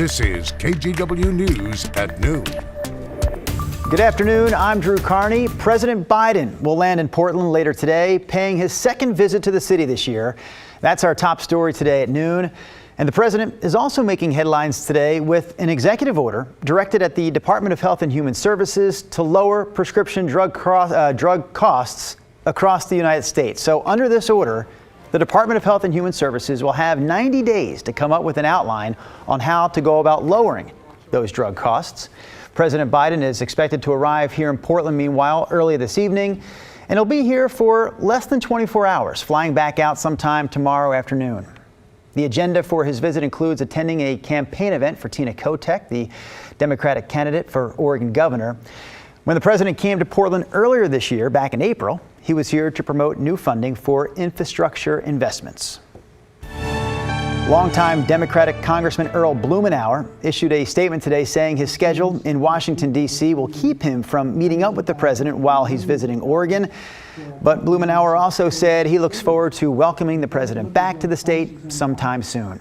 This is KGW News at noon. Good afternoon, I'm Drew Carney. President Biden will land in Portland later today, paying his second visit to the city this year. That's our top story today at noon. And the president is also making headlines today with an executive order directed at the Department of Health and Human Services to lower prescription drug costs across the United States. So under this order, the Department of Health and Human Services will have 90 days to come up with an outline on how to go about lowering those drug costs. President Biden is expected to arrive here in Portland, meanwhile, early this evening, and he'll be here for less than 24 hours, flying back out sometime tomorrow afternoon. The agenda for his visit includes attending a campaign event for Tina Kotek, the Democratic candidate for Oregon governor. When the president came to Portland earlier this year, back in April, he was here to promote new funding for infrastructure investments. Longtime Democratic Congressman Earl Blumenauer issued a statement today saying his schedule in Washington, D.C. will keep him from meeting up with the president while he's visiting Oregon. But Blumenauer also said he looks forward to welcoming the president back to the state sometime soon.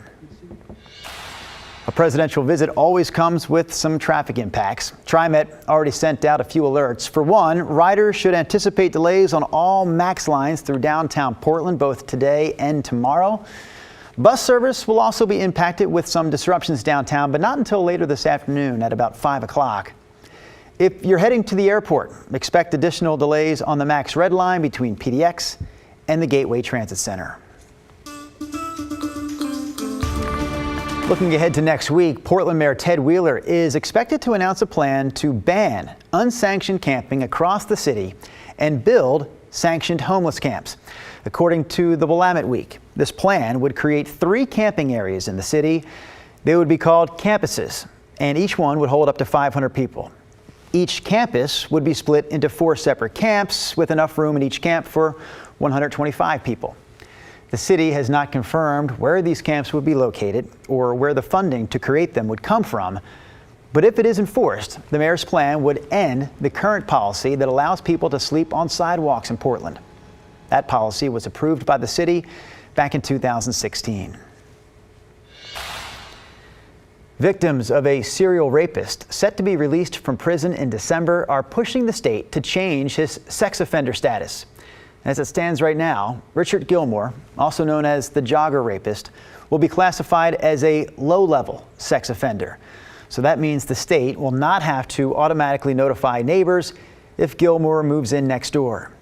A presidential visit always comes with some traffic impacts. TriMet already sent out a few alerts. For one, riders should anticipate delays on all MAX lines through downtown Portland both today and tomorrow. Bus service will also be impacted with some disruptions downtown, but not until later this afternoon at about 5 o'clock. If you're heading to the airport, expect additional delays on the MAX Red Line between PDX and the Gateway Transit Center. Looking ahead to next week, Portland Mayor Ted Wheeler is expected to announce a plan to ban unsanctioned camping across the city and build sanctioned homeless camps. According to the Willamette Week, this plan would create 3 camping areas in the city. They would be called campuses, and each one would hold up to 500 people. Each campus would be split into 4 separate camps with enough room in each camp for 125 people. The city has not confirmed where these camps would be located or where the funding to create them would come from. But if it is enforced, the mayor's plan would end the current policy that allows people to sleep on sidewalks in Portland. That policy was approved by the city back in 2016. Victims of a serial rapist set to be released from prison in December are pushing the state to change his sex offender status. As it stands right now, Richard Gilmore, also known as the jogger rapist, will be classified as a low-level sex offender. So that means the state will not have to automatically notify neighbors if Gilmore moves in next door.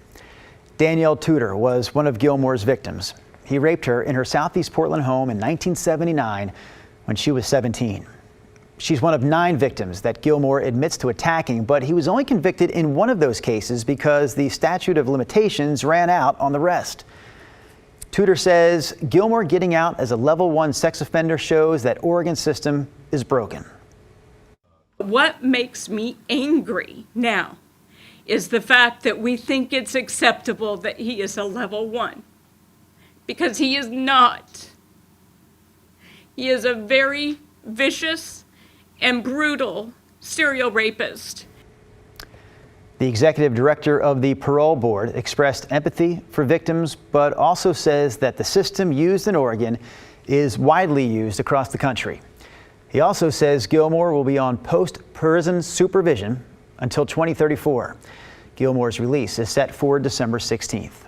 Danielle Tudor was one of Gilmore's victims. He raped her in her Southeast Portland home in 1979 when she was 17. She's one of 9 victims that Gilmore admits to attacking, but he was only convicted in one of those cases because the statute of limitations ran out on the rest. Tudor says Gilmore getting out as a level 1 sex offender shows that Oregon's system is broken. What makes me angry now is the fact that we think it's acceptable that he is a level 1, because he is not. He is a very vicious and brutal serial rapist. The executive director of the parole board expressed empathy for victims, but also says that the system used in Oregon is widely used across the country. He also says Gilmore will be on post-prison supervision until 2034. Gilmore's release is set for December 16th.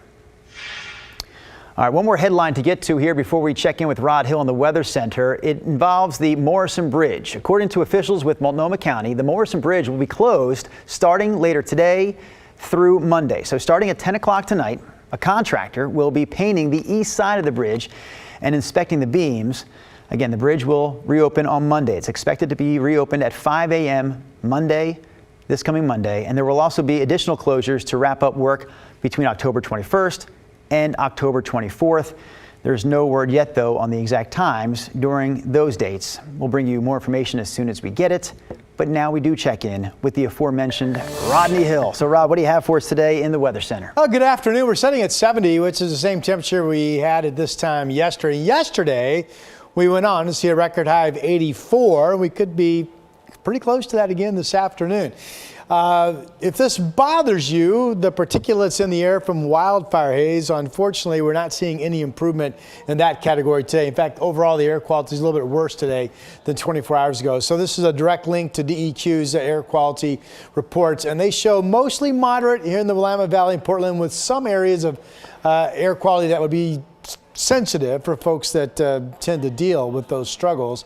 All right, one more headline to get to here before we check in with Rod Hill in the Weather Center. It involves the Morrison Bridge. According to officials with Multnomah County, the Morrison Bridge will be closed starting later today through Monday. So starting at 10 o'clock tonight, a contractor will be painting the east side of the bridge and inspecting the beams. Again, the bridge will reopen on Monday. It's expected to be reopened at 5 a.m. this coming Monday, and there will also be additional closures to wrap up work between October 21st and October 24th. There's no word yet, though, on the exact times during those dates. We'll bring you more information as soon as we get it. But now we do check in with the aforementioned Rodney Hill. So, Rod, what do you have for us today in the Weather Center? Oh, good afternoon. We're setting at 70, which is the same temperature we had at this time yesterday. Yesterday, we went on to see a record high of 84. We could be pretty close to that again this afternoon. If this bothers you, the particulates in the air from wildfire haze, unfortunately, we're not seeing any improvement in that category today. In fact, overall, the air quality is a little bit worse today than 24 hours ago. So this is a direct link to DEQ's air quality reports, and they show mostly moderate here in the Willamette Valley and Portland, with some areas of air quality that would be sensitive for folks that tend to deal with those struggles.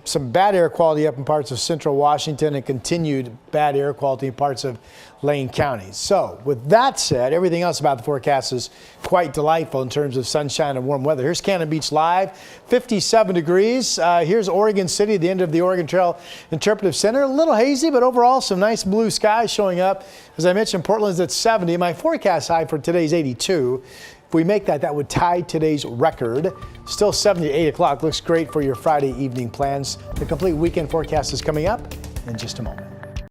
Some bad air quality up in parts of central Washington and continued bad air quality in parts of Lane County. So with that said, everything else about the forecast is quite delightful in terms of sunshine and warm weather. Here's Cannon Beach live, 57 degrees. Here's Oregon City, the end of the Oregon Trail Interpretive Center. A little hazy, but overall some nice blue skies showing up. As I mentioned, Portland's at 70. My forecast high for today is 82. If we make that, that would tie today's record. Still 70 at 8 o'clock. Looks great for your Friday evening plans. The complete weekend forecast is coming up in just a moment.